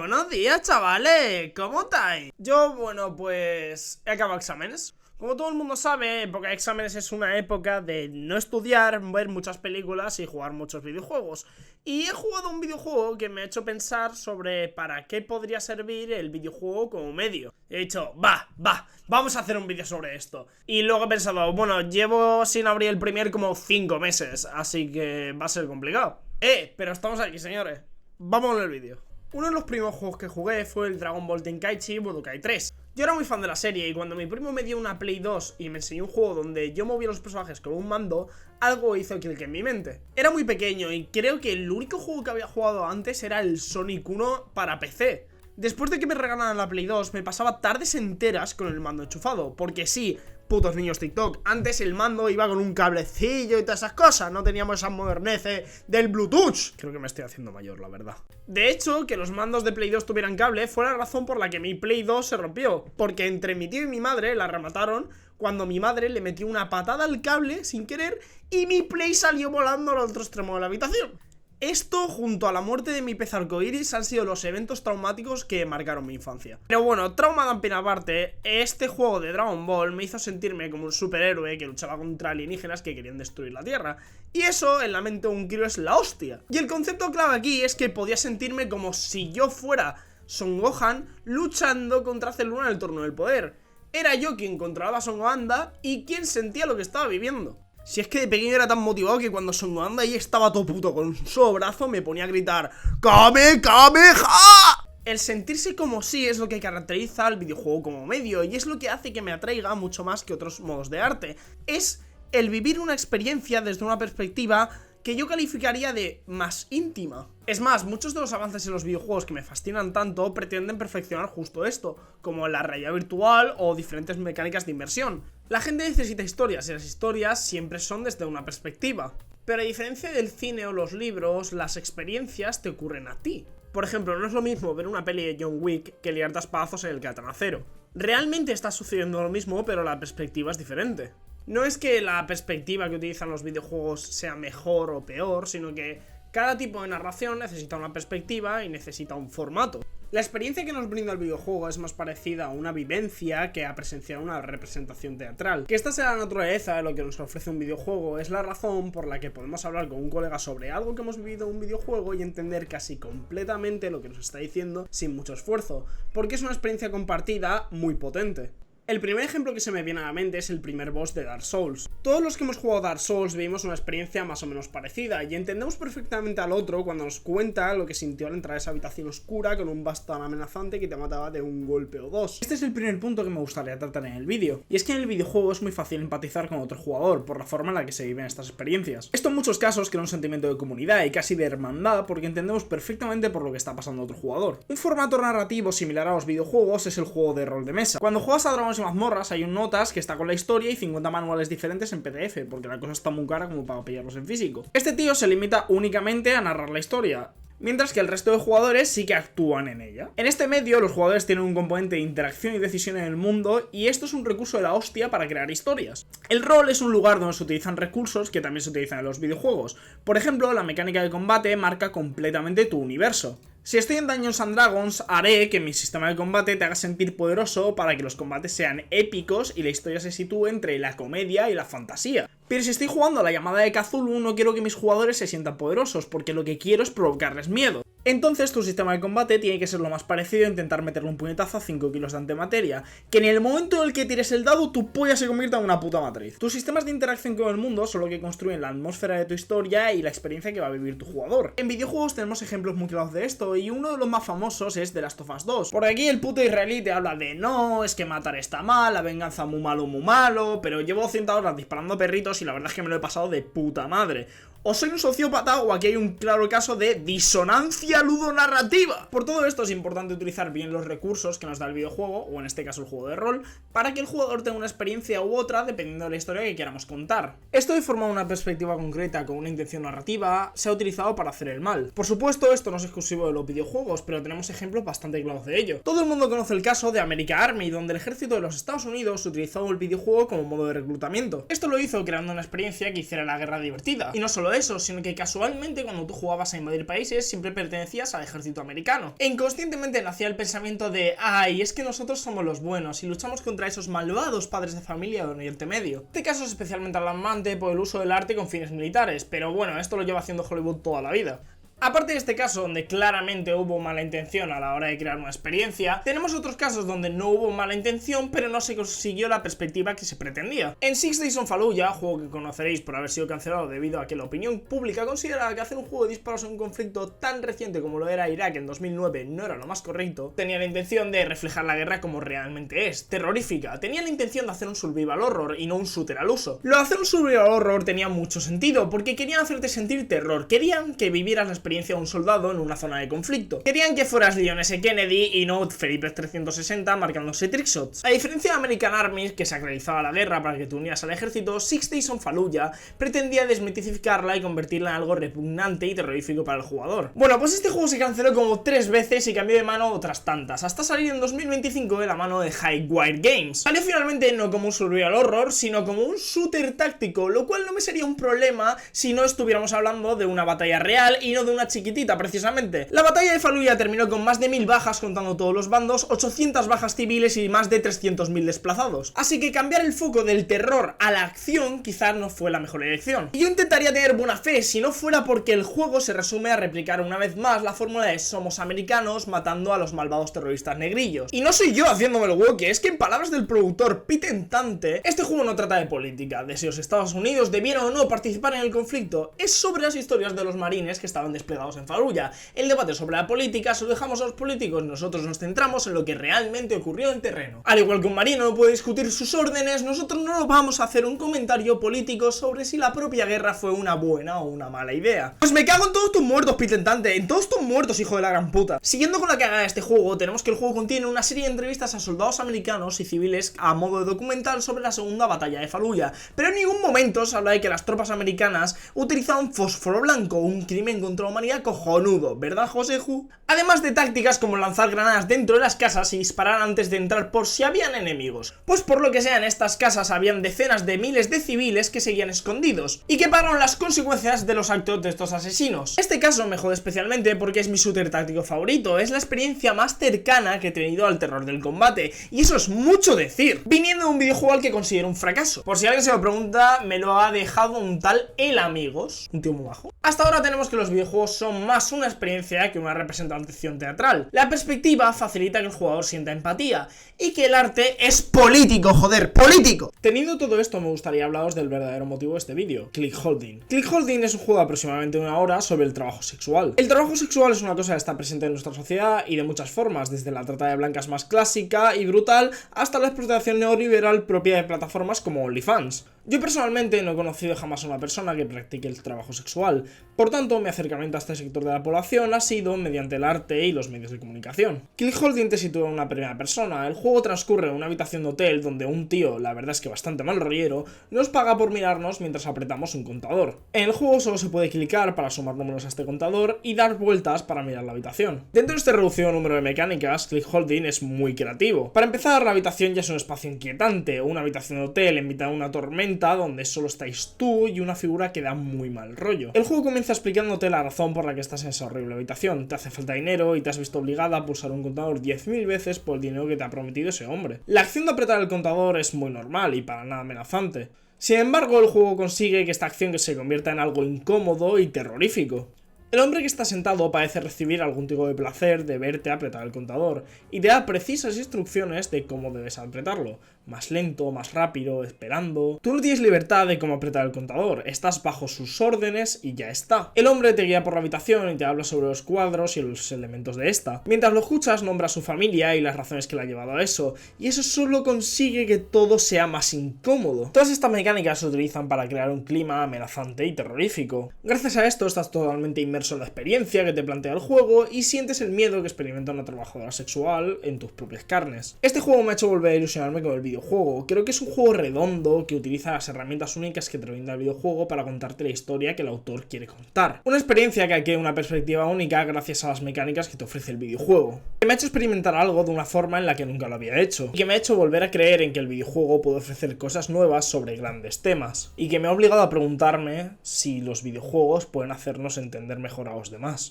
Buenos días, chavales, ¿cómo estáis? Yo, bueno, pues he acabado exámenes. Como todo el mundo sabe, época de exámenes es una época de no estudiar, ver muchas películas y jugar muchos videojuegos. Y he jugado un videojuego que me ha hecho pensar sobre para qué podría servir el videojuego como medio. He dicho, vamos a hacer un vídeo sobre esto. Y luego he pensado, bueno, llevo sin abrir el Premiere como 5 meses, así que va a ser complicado. Pero estamos aquí, señores. Vamos con el vídeo. Uno de los primeros juegos que jugué fue el Dragon Ball Tenkaichi Budokai 3. Yo era muy fan de la serie y cuando mi primo me dio una Play 2 y me enseñó un juego donde yo movía los personajes con un mando, algo hizo clic en mi mente. Era muy pequeño y creo que el único juego que había jugado antes era el Sonic 1 para PC. Después de que me regalaran la Play 2, me pasaba tardes enteras con el mando enchufado, porque sí, putos niños TikTok, antes el mando iba con un cablecillo y todas esas cosas, no teníamos esas moderneces del Bluetooth. Creo que me estoy haciendo mayor, la verdad. De hecho, que los mandos de Play 2 tuvieran cable fue la razón por la que mi Play 2 se rompió, porque entre mi tío y mi madre la remataron cuando mi madre le metió una patada al cable sin querer y mi Play salió volando al otro extremo de la habitación. Esto, junto a la muerte de mi pez arcoiris, han sido los eventos traumáticos que marcaron mi infancia. Pero bueno, trauma damping aparte, este juego de Dragon Ball me hizo sentirme como un superhéroe que luchaba contra alienígenas que querían destruir la Tierra. Y eso, en la mente de un crío, es la hostia. Y el concepto clave aquí es que podía sentirme como si yo fuera Son Gohan luchando contra Cell en el torneo del poder. Era yo quien controlaba a Son Gohan y quien sentía lo que estaba viviendo. Si es que de pequeño era tan motivado que cuando Son Gohan ahí estaba todo puto con un solo brazo me ponía a gritar ¡Kame, Kame, ja! El sentirse como sí es lo que caracteriza al videojuego como medio y es lo que hace que me atraiga mucho más que otros modos de arte. Es el vivir una experiencia desde una perspectiva que yo calificaría de más íntima. Es más, muchos de los avances en los videojuegos que me fascinan tanto pretenden perfeccionar justo esto, como la realidad virtual o diferentes mecánicas de inmersión. La gente necesita historias y las historias siempre son desde una perspectiva. Pero a diferencia del cine o los libros, las experiencias te ocurren a ti. Por ejemplo, no es lo mismo ver una peli de John Wick que liarte a espadazos en el Catanacero. Realmente está sucediendo lo mismo, pero la perspectiva es diferente. No es que la perspectiva que utilizan los videojuegos sea mejor o peor, sino que cada tipo de narración necesita una perspectiva y necesita un formato. La experiencia que nos brinda el videojuego es más parecida a una vivencia que a presenciar una representación teatral. Que esta sea la naturaleza de lo que nos ofrece un videojuego es la razón por la que podemos hablar con un colega sobre algo que hemos vivido en un videojuego y entender casi completamente lo que nos está diciendo sin mucho esfuerzo, porque es una experiencia compartida muy potente. El primer ejemplo que se me viene a la mente es el primer boss de Dark Souls. Todos los que hemos jugado Dark Souls vivimos una experiencia más o menos parecida y entendemos perfectamente al otro cuando nos cuenta lo que sintió al entrar a esa habitación oscura con un bastón amenazante que te mataba de un golpe o dos. Este es el primer punto que me gustaría tratar en el vídeo, y es que en el videojuego es muy fácil empatizar con otro jugador por la forma en la que se viven estas experiencias. Esto en muchos casos crea un sentimiento de comunidad y casi de hermandad porque entendemos perfectamente por lo que está pasando a otro jugador. Un formato narrativo similar a los videojuegos es el juego de rol de mesa. Cuando juegas a Dragon y mazmorras hay un notas que está con la historia y 50 manuales diferentes en PDF, porque la cosa está muy cara como para pillarlos en físico. Este tío se limita únicamente a narrar la historia, mientras que el resto de jugadores sí que actúan en ella. En este medio los jugadores tienen un componente de interacción y decisión en el mundo y esto es un recurso de la hostia para crear historias. El rol es un lugar donde se utilizan recursos que también se utilizan en los videojuegos. Por ejemplo, la mecánica de combate marca completamente tu universo. Si estoy en Dungeons and Dragons, haré que mi sistema de combate te haga sentir poderoso para que los combates sean épicos y la historia se sitúe entre la comedia y la fantasía. Pero si estoy jugando a la llamada de Cthulhu, no quiero que mis jugadores se sientan poderosos, porque lo que quiero es provocarles miedo. Entonces tu sistema de combate tiene que ser lo más parecido a intentar meterle un puñetazo a 5 kilos de antimateria, que en el momento en el que tires el dado tu polla se convierta en una puta matriz. Tus sistemas de interacción con el mundo son lo que construyen la atmósfera de tu historia y la experiencia que va a vivir tu jugador. En videojuegos tenemos ejemplos muy claros de esto y uno de los más famosos es The Last of Us 2. Por aquí el puto israelí te habla de no, es que matar está mal, la venganza muy malo, pero llevo 200 horas disparando perritos y la verdad es que me lo he pasado de puta madre. O soy un sociópata o aquí hay un claro caso de disonancia ludonarrativa. Por todo esto es importante utilizar bien los recursos que nos da el videojuego, o en este caso el juego de rol, para que el jugador tenga una experiencia u otra dependiendo de la historia que queramos contar. Esto de formar una perspectiva concreta con una intención narrativa se ha utilizado para hacer el mal. Por supuesto, esto no es exclusivo de los videojuegos, pero tenemos ejemplos bastante claros de ello. Todo el mundo conoce el caso de America Army, donde el ejército de los Estados Unidos utilizó el videojuego como modo de reclutamiento. Esto lo hizo creando una experiencia que hiciera la guerra divertida, y no solo solo eso, sino que casualmente cuando tú jugabas a invadir países siempre pertenecías al ejército americano. E inconscientemente nacía el pensamiento de, ay, es que nosotros somos los buenos y luchamos contra esos malvados padres de familia de Oriente Medio. Este caso es especialmente alarmante por el uso del arte con fines militares, pero bueno, esto lo lleva haciendo Hollywood toda la vida. Aparte de este caso donde claramente hubo mala intención a la hora de crear una experiencia, tenemos otros casos donde no hubo mala intención pero no se consiguió la perspectiva que se pretendía. En Six Days in Fallujah, juego que conoceréis por haber sido cancelado debido a que la opinión pública consideraba que hacer un juego de disparos en un conflicto tan reciente como lo era Irak en 2009 no era lo más correcto, tenía la intención de reflejar la guerra como realmente es, terrorífica. Tenía la intención de hacer un survival horror y no un shooter al uso. Lo de hacer un survival horror tenía mucho sentido porque querían hacerte sentir terror, querían que vivieras la experiencia de un soldado en una zona de conflicto. Querían que fueras Leon S. Kennedy y no Felipe 360 marcándose trickshots. A diferencia de American Army, que sacralizaba la guerra para que te unieras al ejército, Six Days in Fallujah pretendía desmitificarla y convertirla en algo repugnante y terrorífico para el jugador. Bueno, pues este juego se canceló como 3 veces y cambió de mano otras tantas, hasta salir en 2025 de la mano de Highwire Games. Salió finalmente no como un survival horror, sino como un shooter táctico, lo cual no me sería un problema si no estuviéramos hablando de una batalla real y no de una chiquitita precisamente. La batalla de Fallujah terminó con más de 1000 bajas contando todos los bandos, 800 bajas civiles y más de 300.000 desplazados. Así que cambiar el foco del terror a la acción quizás no fue la mejor elección. Y yo intentaría tener buena fe si no fuera porque el juego se resume a replicar una vez más la fórmula de somos americanos matando a los malvados terroristas negrillos. Y no soy yo haciéndome el woke, es que en palabras del productor Pete Entante, este juego no trata de política, de si los Estados Unidos debieron o no participar en el conflicto, es sobre las historias de los marines que estaban desplegados en Fallujah. El debate sobre la política se lo dejamos a los políticos, nosotros nos centramos en lo que realmente ocurrió en terreno. Al igual que un marino no puede discutir sus órdenes, nosotros no nos vamos a hacer un comentario político sobre si la propia guerra fue una buena o una mala idea. Pues me cago en todos tus muertos, Pitentante, en todos tus muertos, hijo de la gran puta. Siguiendo con la cagada de este juego, tenemos que el juego contiene una serie de entrevistas a soldados americanos y civiles a modo de documental sobre la segunda batalla de Fallujah, pero en ningún momento se habla de que las tropas americanas utilizaban fósforo blanco, un crimen contra la humanidad cojonudo, ¿verdad, Joseju? Además de tácticas como lanzar granadas dentro de las casas y disparar antes de entrar por si habían enemigos. Pues por lo que sea, en estas casas habían decenas de miles de civiles que seguían escondidos y que pagaron las consecuencias de los actos de estos asesinos. Este caso me jode especialmente porque es mi shooter táctico favorito, es la experiencia más cercana que he tenido al terror del combate, y eso es mucho decir, viniendo de un videojuego al que considero un fracaso. Por si alguien se lo pregunta, me lo ha dejado un tal El Amigos, un tío muy bajo. Hasta ahora tenemos que los videojuegos son más una experiencia que una representación teatral. La perspectiva facilita que el jugador sienta empatía y que el arte es político, joder, político. Teniendo todo esto, me gustaría hablaros del verdadero motivo de este vídeo, Clickholding. Clickholding es un juego de aproximadamente 1 hora sobre el trabajo sexual. El trabajo sexual es una cosa que está presente en nuestra sociedad y de muchas formas, desde la trata de blancas más clásica y brutal hasta la explotación neoliberal propia de plataformas como OnlyFans. Yo personalmente no he conocido jamás a una persona que practique el trabajo sexual, por tanto mi acercamiento a este sector de la población ha sido mediante el arte y los medios de comunicación. Clickholding te sitúa en una primera persona. El juego transcurre en una habitación de hotel donde un tío, la verdad es que bastante mal rollero, nos paga por mirarnos mientras apretamos un contador. En el juego solo se puede clicar para sumar números a este contador y dar vueltas para mirar la habitación. Dentro de este reducido número de mecánicas, Clickholding es muy creativo. Para empezar, la habitación ya es un espacio inquietante, una habitación de hotel en mitad de una tormenta donde solo estáis tú y una figura que da muy mal rollo. El juego comienza explicándote la razón por la que estás en esa horrible habitación. Te hace falta dinero y te has visto obligada a pulsar un contador 10.000 veces por el dinero que te ha prometido ese hombre. La acción de apretar el contador es muy normal y para nada amenazante. Sin embargo, el juego consigue que esta acción se convierta en algo incómodo y terrorífico. El hombre que está sentado parece recibir algún tipo de placer de verte apretar el contador y te da precisas instrucciones de cómo debes apretarlo. Más lento, más rápido, esperando. Tú no tienes libertad de cómo apretar el contador, estás bajo sus órdenes y ya está. El hombre te guía por la habitación y te habla sobre los cuadros y los elementos de esta. Mientras lo escuchas, nombra a su familia y las razones que le han llevado a eso, y eso solo consigue que todo sea más incómodo. Todas estas mecánicas se utilizan para crear un clima amenazante y terrorífico. Gracias a esto estás totalmente inmerso inmerso en la experiencia que te plantea el juego y sientes el miedo que experimenta una trabajadora sexual en tus propias carnes. Este juego me ha hecho volver a ilusionarme con el videojuego. Creo que es un juego redondo que utiliza las herramientas únicas que te brinda el videojuego para contarte la historia que el autor quiere contar. Una experiencia que adquiere una perspectiva única gracias a las mecánicas que te ofrece el videojuego. Que me ha hecho experimentar algo de una forma en la que nunca lo había hecho. Y que me ha hecho volver a creer en que el videojuego puede ofrecer cosas nuevas sobre grandes temas. Y que me ha obligado a preguntarme si los videojuegos pueden hacernos entender mejor a los demás.